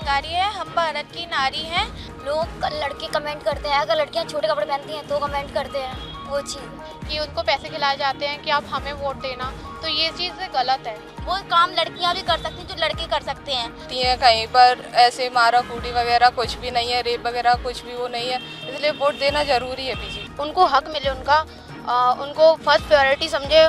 चिंगारी है, हम भारत की नारी हैं। लोग लड़के कमेंट करते हैं, अगर लड़कियां छोटे कपड़े पहनती हैं तो कमेंट करते हैं वो चीज़ कि उनको पैसे खिलाए जाते हैं कि आप हमें वोट देना, तो ये चीज़ गलत है। वो काम लड़कियां भी कर सकती हैं जो लड़के कर सकते हैं। कहीं पर ऐसे मारा कूटी वगैरह कुछ भी नहीं है, रेप वगैरह कुछ भी वो नहीं है, इसलिए वोट देना जरूरी है बीजेपी। उनको हक मिले उनका, उनको फर्स्ट प्रायोरिटी समझे।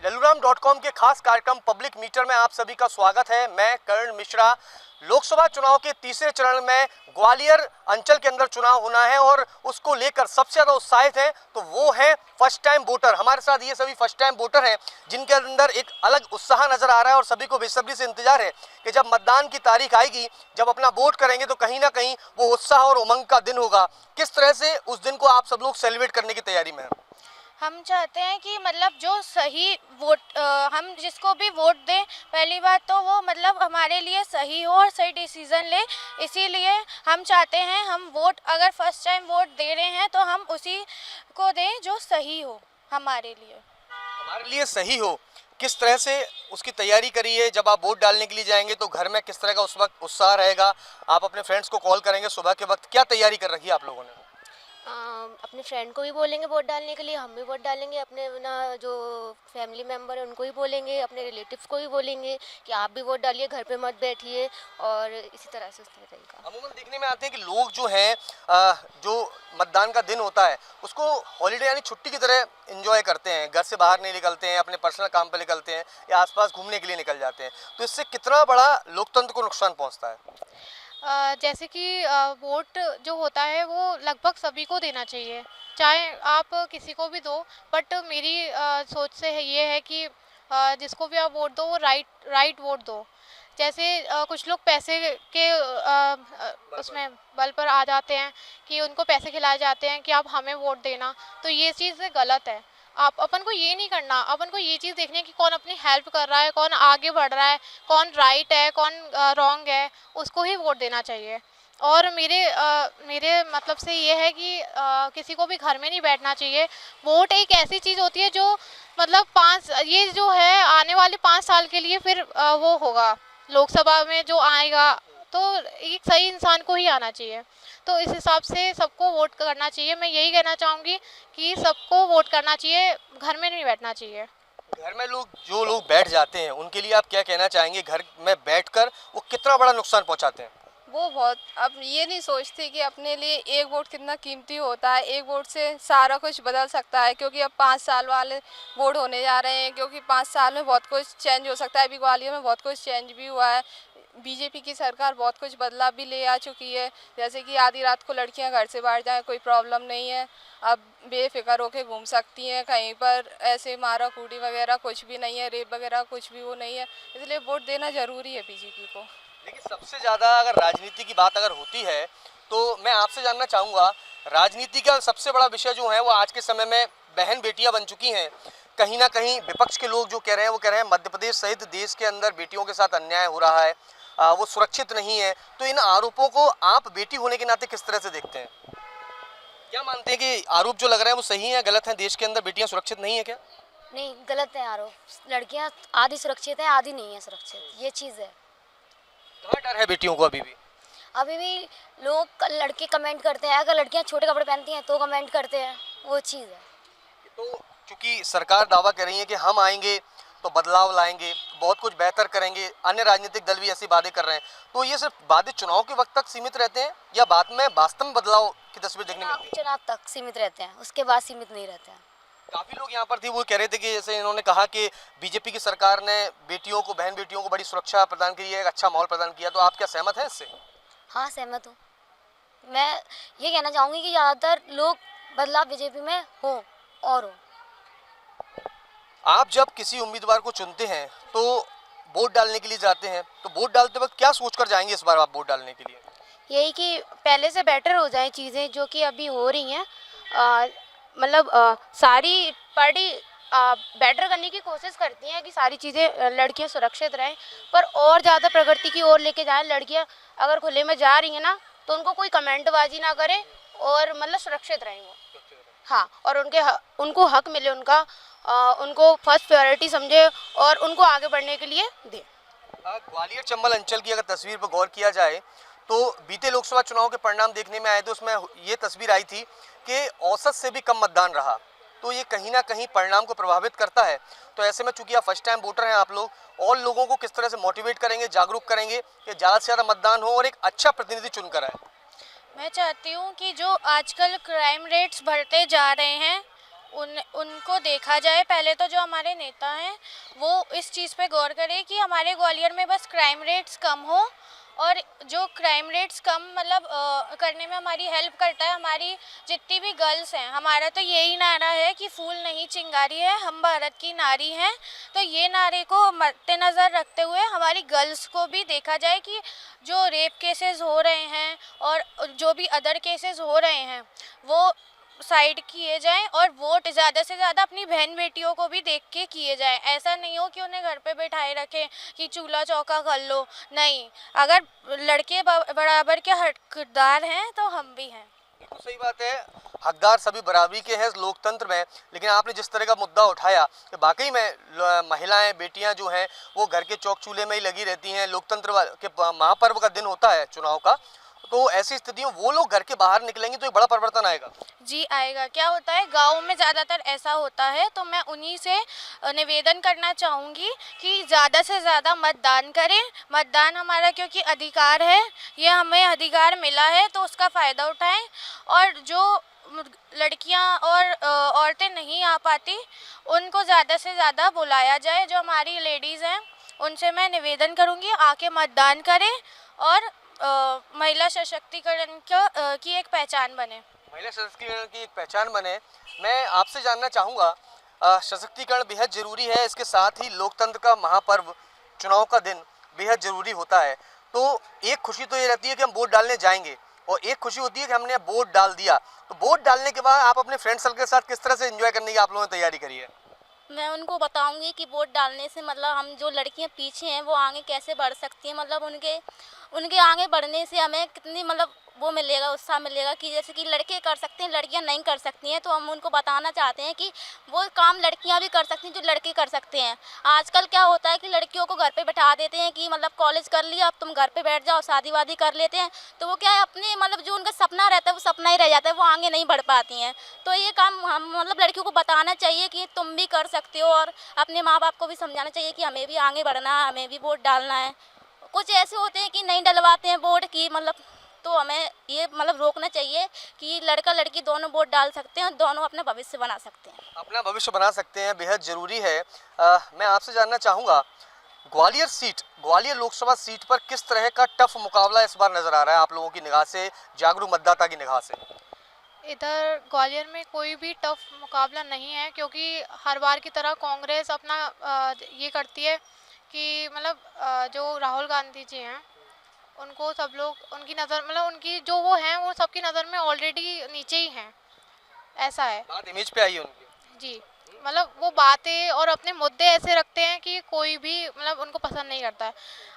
लल्लूराम.com के खास कार्यक्रम पब्लिक मीटर में आप सभी का स्वागत है। मैं कर्ण मिश्रा। लोकसभा चुनाव के तीसरे चरण में ग्वालियर अंचल के अंदर चुनाव होना है और उसको लेकर सबसे ज़्यादा उत्साहित हैं तो वो हैं फर्स्ट टाइम वोटर। हमारे साथ ये सभी फर्स्ट टाइम वोटर हैं जिनके अंदर एक अलग उत्साह नज़र आ रहा है और सभी को बेसब्री से इंतजार है कि जब मतदान की तारीख आएगी, जब अपना वोट करेंगे तो कहीं ना कहीं वो उत्साह और उमंग का दिन होगा। किस तरह से उस दिन को आप सब लोग सेलिब्रेट करने की तैयारी में हैं? हम चाहते हैं कि मतलब जो सही वोट, हम जिसको भी वोट दें, पहली बात तो वो मतलब हमारे लिए सही हो और सही डिसीज़न ले। इसीलिए हम चाहते हैं हम वोट, अगर फर्स्ट टाइम वोट दे रहे हैं तो हम उसी को दें जो सही हो हमारे लिए सही हो। किस तरह से उसकी तैयारी करी है? जब आप वोट डालने के लिए जाएंगे तो घर में किस तरह का उस वक्त उत्साह रहेगा? आप अपने फ्रेंड्स को कॉल करेंगे सुबह के वक्त, क्या तैयारी कर रखी है आप लोगों ने? अपने फ्रेंड को भी बोलेंगे वोट डालने के लिए, हम भी वोट डालेंगे। अपने ना जो फैमिली मेम्बर है उनको भी बोलेंगे, अपने रिलेटिव्स को भी बोलेंगे कि आप भी वोट डालिए, घर पे मत बैठिए, और इसी तरह से उस तरीका। अमूमन देखने में आते हैं कि लोग जो हैं जो मतदान का दिन होता है उसको हॉलीडे यानी छुट्टी की तरह एंजॉय करते हैं, घर से बाहर नहीं निकलते हैं, अपने पर्सनल काम पर निकलते हैं या आसपास घूमने के लिए निकल जाते हैं। तो इससे कितना बड़ा लोकतंत्र को नुकसान पहुँचता है? जैसे कि वोट जो होता है वो लगभग सभी को देना चाहिए, चाहे आप किसी को भी दो। बट मेरी सोच से ये है कि जिसको भी आप वोट दो वो राइट वोट दो। जैसे कुछ लोग पैसे के उसमें बल पर आ जाते हैं कि उनको पैसे खिलाए जाते हैं कि आप हमें वोट देना, तो ये चीज़ गलत है। आप अपन को ये नहीं करना, अपन को ये चीज़ देखनी है कि कौन अपनी हेल्प कर रहा है, कौन आगे बढ़ रहा है, कौन राइट है, कौन रॉन्ग है, उसको ही वोट देना चाहिए। और मेरे मतलब से ये है कि किसी को भी घर में नहीं बैठना चाहिए। वोट एक ऐसी चीज़ होती है जो मतलब ये जो है आने वाले 5 साल के लिए फिर वो होगा लोकसभा में जो आएगा, तो एक सही इंसान को ही आना चाहिए। तो इस हिसाब से सबको वोट करना चाहिए। मैं यही कहना चाहूँगी कि सबको वोट करना चाहिए, घर में नहीं बैठना चाहिए। घर में जो लोग बैठ जाते हैं उनके लिए आप क्या कहना चाहेंगे? घर में बैठकर वो कितना बड़ा नुकसान पहुंचाते हैं? वो बहुत अब ये नहीं सोचते कि अपने लिए एक वोट कितना कीमती होता है, एक वोट से सारा कुछ बदल सकता है। क्योंकि अब 5 साल वाले वोट होने जा रहे हैं, क्योंकि 5 साल में बहुत कुछ चेंज हो सकता है। अभी ग्वालियर में बहुत कुछ चेंज भी हुआ है, बीजेपी की सरकार बहुत कुछ बदलाव भी ले आ चुकी है। जैसे कि आधी रात को लड़कियां घर से बाहर जाएं कोई प्रॉब्लम नहीं है, अब बेफिक्र होकर घूम सकती हैं। कहीं पर ऐसे मारा कूटी वगैरह कुछ भी नहीं है, रेप वगैरह कुछ भी वो नहीं है, इसलिए वोट देना ज़रूरी है बीजेपी को। लेकिन सबसे ज़्यादा अगर राजनीति की बात अगर होती है तो मैं आपसे जानना चाहूँगा, राजनीति का सबसे बड़ा विषय जो है वो आज के समय में बहन बेटियां बन चुकी हैं। कहीं ना कहीं विपक्ष के लोग जो कह रहे हैं वो कह रहे हैं मध्य प्रदेश सहित देश के अंदर बेटियों के साथ अन्याय हो रहा है, वो सुरक्षित नहीं है। तो इन आरोपों को आप बेटी होने के नाते किस तरह से देखते हैं? क्या मानते हैं कि आरोप जो लग रहे हैं वो सही है, गलत है? देश के अंदर बेटियां सुरक्षित नहीं है क्या? नहीं, गलत है आरोप। लड़कियां आधी सुरक्षित है, आधी नहीं है सुरक्षित, ये चीज़ है। कहाँ डर है बेटियों को अभी भी? अभी भी लोग लड़के कमेंट करते हैं, अगर लड़कियां छोटे कपड़े पहनती हैं तो कमेंट करते हैं, वो चीज़ है। तो चूंकि सरकार दावा कर रही है कि हम आएंगे तो बदलाव लाएंगे, बहुत कुछ बेहतर करेंगे, अन्य राजनीतिक दल भी ऐसी वादे कर रहे हैं, तो ये सिर्फ वादे चुनाव के वक्त तक सीमित रहते हैं या बाद में वास्तव में बदलाव की तस्वीर देखने मिलती है? चुनाव तक सीमित रहते हैं, उसके बाद सीमित नहीं रहते हैं। काफी लोग यहाँ पर थे, वो कह रहे थे कि जैसे इन्होंने कहा कि बीजेपी की सरकार ने बेटियों को, बहन बेटियों को बड़ी सुरक्षा प्रदान की है, एक अच्छा माहौल प्रदान किया। तो आप क्या सहमत हैं इससे? हाँ, सहमत हूँ। मैं ये कहना चाहूँगी कि ज़्यादातर लोग बदलाव बीजेपी में हो और हो। आप जब किसी उम्मीदवार को चुनते हैं तो वोट डालने के लिए जाते हैं, तो वोट डालते वक्त क्या सोचकर जाएंगे इस बार आप वोट डालने के लिए? यही कि पहले से बेटर हो जाए चीज़ें जो कि अभी हो रही हैं। मतलब सारी पार्टी बेटर करने की कोशिश करती हैं कि सारी चीज़ें लड़कियां सुरक्षित रहें, पर और ज़्यादा प्रगति की ओर लेके जाएं। लड़कियां अगर खुले में जा रही हैं ना, तो उनको कोई कमेंटबाजी ना करे और मतलब सुरक्षित रहें वो। हाँ, और उनको हक मिले उनका, उनको फर्स्ट प्रायोरिटी समझे और उनको आगे बढ़ने के लिए दें। ग्वालियर चंबल अंचल की अगर तस्वीर पर गौर किया जाए तो बीते लोकसभा चुनाव के परिणाम देखने में आए तो उसमें ये तस्वीर आई थी कि औसत से भी कम मतदान रहा, तो ये कहीं ना कहीं परिणाम को प्रभावित करता है। तो ऐसे में चूंकि आप फर्स्ट टाइम वोटर हैं, आप लोग और लोगों को किस तरह से मोटिवेट करेंगे, जागरूक करेंगे कि ज़्यादा से ज़्यादा मतदान हो और एक अच्छा प्रतिनिधि चुनकर आए? मैं चाहती हूँ कि जो आजकल क्राइम रेट्स बढ़ते जा रहे हैं उनको देखा जाए। पहले तो जो हमारे नेता हैं वो इस चीज़ पे गौर करें कि हमारे ग्वालियर में बस क्राइम रेट्स कम हो, और जो क्राइम रेट्स कम मतलब करने में हमारी हेल्प करता है हमारी जितनी भी गर्ल्स हैं। हमारा तो यही नारा है कि फूल नहीं चिंगारी है, हम भारत की नारी हैं। तो ये नारे को मद्देनज़र रखते हुए हमारी गर्ल्स को भी देखा जाए कि जो रेप केसेस हो रहे हैं और जो भी अदर केसेस हो रहे हैं वो साइड किए जाएं और वोट ज़्यादा से ज़्यादा अपनी बहन बेटियों को भी देख के किए जाएं। ऐसा नहीं हो कि उन्हें घर पे बैठाए रखें कि चूल्हा चौका कर लो। नहीं, अगर लड़के बराबर के हकदार हैं तो हम भी हैं। बिल्कुल सही बात है, हकदार सभी बराबरी के हैं लोकतंत्र में। लेकिन आपने जिस तरह का मुद्दा उठाया कि वाकई में महिलाएं बेटियां जो हैं वो घर के चौक चूल्हे में ही लगी रहती हैं, लोकतंत्र के महापर्व का दिन होता है चुनाव का, तो ऐसी स्थितियों वो लोग घर के बाहर निकलेंगे तो एक बड़ा परिवर्तन आएगा। जी आएगा। क्या होता है गाँव में ज़्यादातर ऐसा होता है, तो मैं उन्हीं से निवेदन करना चाहूँगी कि ज़्यादा से ज़्यादा मतदान करें। मतदान हमारा क्योंकि अधिकार है, ये हमें अधिकार मिला है तो उसका फ़ायदा उठाएं। और जो लड़कियां और औरतें नहीं आ पाती उनको ज़्यादा से ज़्यादा बुलाया जाए। जो हमारी लेडीज़ हैं उनसे मैं निवेदन करूँगी आके मतदान करें और महिला सशक्तिकरण की एक पहचान बने। महिला सशक्तिकरण की एक पहचान बने। मैं आपसे जानना चाहूँगा, सशक्तिकरण बेहद जरूरी है, इसके साथ ही लोकतंत्र का महापर्व चुनाव का दिन बेहद जरूरी होता है। तो एक खुशी तो ये रहती है कि हम वोट डालने जाएंगे और एक खुशी होती है कि हमने वोट डाल दिया। तो वोट डालने के बाद आप अपने फ्रेंड सर्कल के साथ किस तरह से एंजॉय करने की आप लोगों ने तैयारी करी है? मैं उनको बताऊंगी कि वोट डालने से मतलब हम जो लड़कियां पीछे हैं वो आगे कैसे बढ़ सकती हैं। मतलब उनके आगे बढ़ने से हमें कितनी मतलब वो मिलेगा, उत्साह मिलेगा कि जैसे कि लड़के कर सकते हैं लड़कियां नहीं कर सकती हैं। तो हम उनको बताना चाहते हैं कि वो काम लड़कियां भी कर सकती हैं जो लड़के कर सकते हैं। आजकल क्या होता है कि लड़कियों को घर पे बैठा देते हैं कि मतलब कॉलेज कर लिया अब तुम घर पे बैठ जाओ, शादी वादी कर लेते हैं। तो वो क्या है अपने मतलब जो उनका सपना रहता है वो सपना ही रह जाता है, वो आगे नहीं बढ़ पाती हैं। तो ये काम हम मतलब लड़कियों को बताना चाहिए कि तुम भी कर सकते हो और अपने माँ बाप को भी समझाना चाहिए कि हमें भी आगे बढ़ना है, हमें भी वोट डालना है। कुछ ऐसे होते हैं कि नहीं डलवाते हैं वोट की मतलब, तो हमें ये मतलब रोकना चाहिए कि लड़का लड़की दोनों वोट डाल सकते हैं, दोनों अपना भविष्य बना सकते हैं। अपना भविष्य बना सकते हैं, बेहद जरूरी है। मैं आपसे जानना चाहूँगा, ग्वालियर लोकसभा सीट पर किस तरह का टफ मुकाबला इस बार नजर आ रहा है आप लोगों की निगाह से, जागरूक मतदाता की निगाह से? इधर ग्वालियर में कोई भी टफ मुकाबला नहीं है, क्योंकि हर बार की तरह कांग्रेस अपना ये करती है कि मतलब जो राहुल गांधी जी हैं उनको सब लोग उनकी नज़र मतलब उनकी जो वो हैं वो सबकी नज़र में ऑलरेडी नीचे ही हैं, ऐसा है। बात इमेज पे आई है उनकी। जी, मतलब वो बातें और अपने मुद्दे ऐसे रखते हैं कि कोई भी मतलब उनको पसंद नहीं करता है।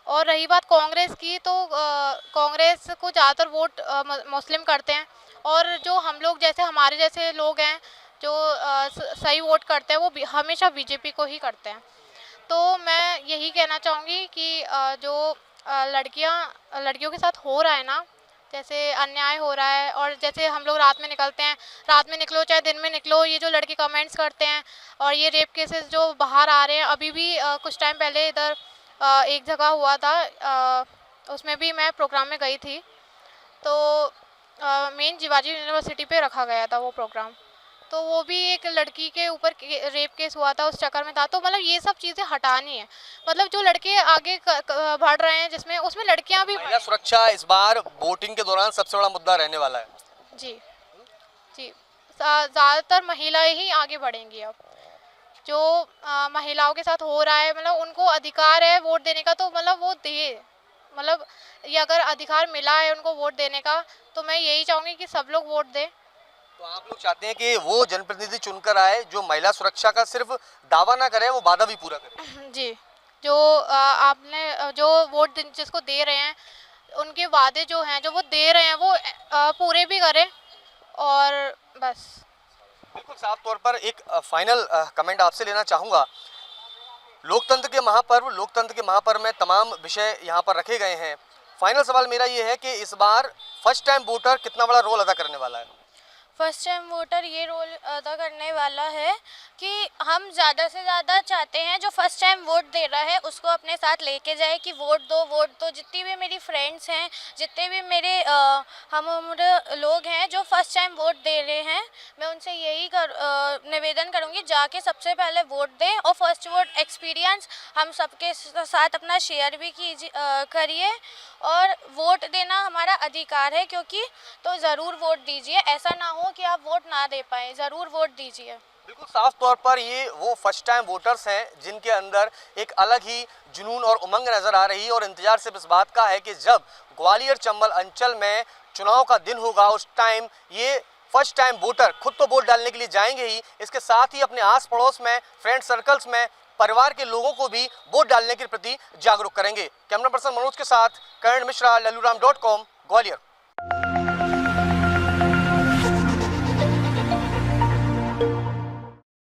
और रही बात कांग्रेस की, तो कांग्रेस को ज़्यादातर वोट मुस्लिम करते हैं, और जो हम लोग जैसे हमारे जैसे लोग हैं जो सही वोट करते हैं वो हमेशा बीजेपी को ही करते हैं। तो मैं यही कहना चाहूँगी कि जो लड़कियों के साथ हो रहा है ना, जैसे अन्याय हो रहा है, और जैसे हम लोग रात में निकलते हैं, रात में निकलो चाहे दिन में निकलो, ये जो लड़के कमेंट्स करते हैं और ये रेप केसेस जो बाहर आ रहे हैं। अभी भी कुछ टाइम पहले इधर एक जगह हुआ था, उसमें भी मैं प्रोग्राम में गई थी। तो मेन शिवाजी यूनिवर्सिटी पे रखा गया था वो प्रोग्राम, तो वो भी एक लड़की के ऊपर रेप केस हुआ था, उस चक्कर में था। तो मतलब ये सब चीज़ें हटानी है, मतलब जो लड़के आगे बढ़ रहे हैं जिसमें उसमें लड़कियां भी। महिला सुरक्षा इस बार वोटिंग के दौरान सबसे बड़ा मुद्दा रहने वाला है। जी जी, ज़्यादातर महिलाएं ही आगे बढ़ेंगी। अब जो महिलाओं के साथ हो रहा है, मतलब उनको अधिकार है वोट देने का, तो मतलब वो दे, मतलब ये अगर अधिकार मिला है उनको वोट देने का, तो मैं यही चाहूँगी कि सब लोग वोट दें। तो आप लोग चाहते हैं कि वो जनप्रतिनिधि चुनकर आए जो महिला सुरक्षा का सिर्फ दावा ना करे, वो वादा भी पूरा करे। जी, जो आपने जो वोट जिसको दे रहे हैं उनके वादे जो हैं जो वो दे रहे हैं वो पूरे भी करें, और बस। बिल्कुल साफ तौर पर एक फाइनल कमेंट आपसे लेना चाहूँगा। लोकतंत्र के महापर्व में तमाम विषय यहाँ पर रखे गए हैं। फाइनल सवाल मेरा ये है कि इस बार फर्स्ट टाइम वोटर कितना बड़ा रोल अदा करने वाला है? फर्स्ट टाइम वोटर ये रोल अदा करने वाला है कि हम ज़्यादा से ज़्यादा चाहते हैं जो फर्स्ट टाइम वोट दे रहा है उसको अपने साथ लेके जाए कि वोट दो। जितनी भी मेरी फ्रेंड्स हैं, जितने भी मेरे हम उम्र लोग हैं जो फर्स्ट टाइम वोट दे रहे हैं, मैं उनसे यही निवेदन करूँगी जाके सबसे पहले वोट दें और फर्स्ट वोट एक्सपीरियंस हम सबके साथ अपना शेयर भी करिए। और वोट देना हमारा अधिकार है क्योंकि तो ज़रूर वोट दीजिए, ऐसा ना हो कि आप वोट ना दे पाएँ, ज़रूर वोट दीजिए। बिल्कुल साफ तौर पर ये वो फर्स्ट टाइम वोटर्स हैं जिनके अंदर एक अलग ही जुनून और उमंग नजर आ रही है और इंतजार सिर्फ इस बात का है कि जब ग्वालियर चंबल अंचल में चुनाव का दिन होगा उस टाइम ये फर्स्ट टाइम वोटर खुद तो वोट डालने के लिए जाएंगे ही, इसके साथ ही अपने आस पड़ोस में, फ्रेंड सर्कल्स में, परिवार के लोगों को भी वोट डालने के प्रति जागरूक करेंगे। कैमरा पर्सन मनोज के साथ कर्ण मिश्रा, लल्लूराम.com, ग्वालियर।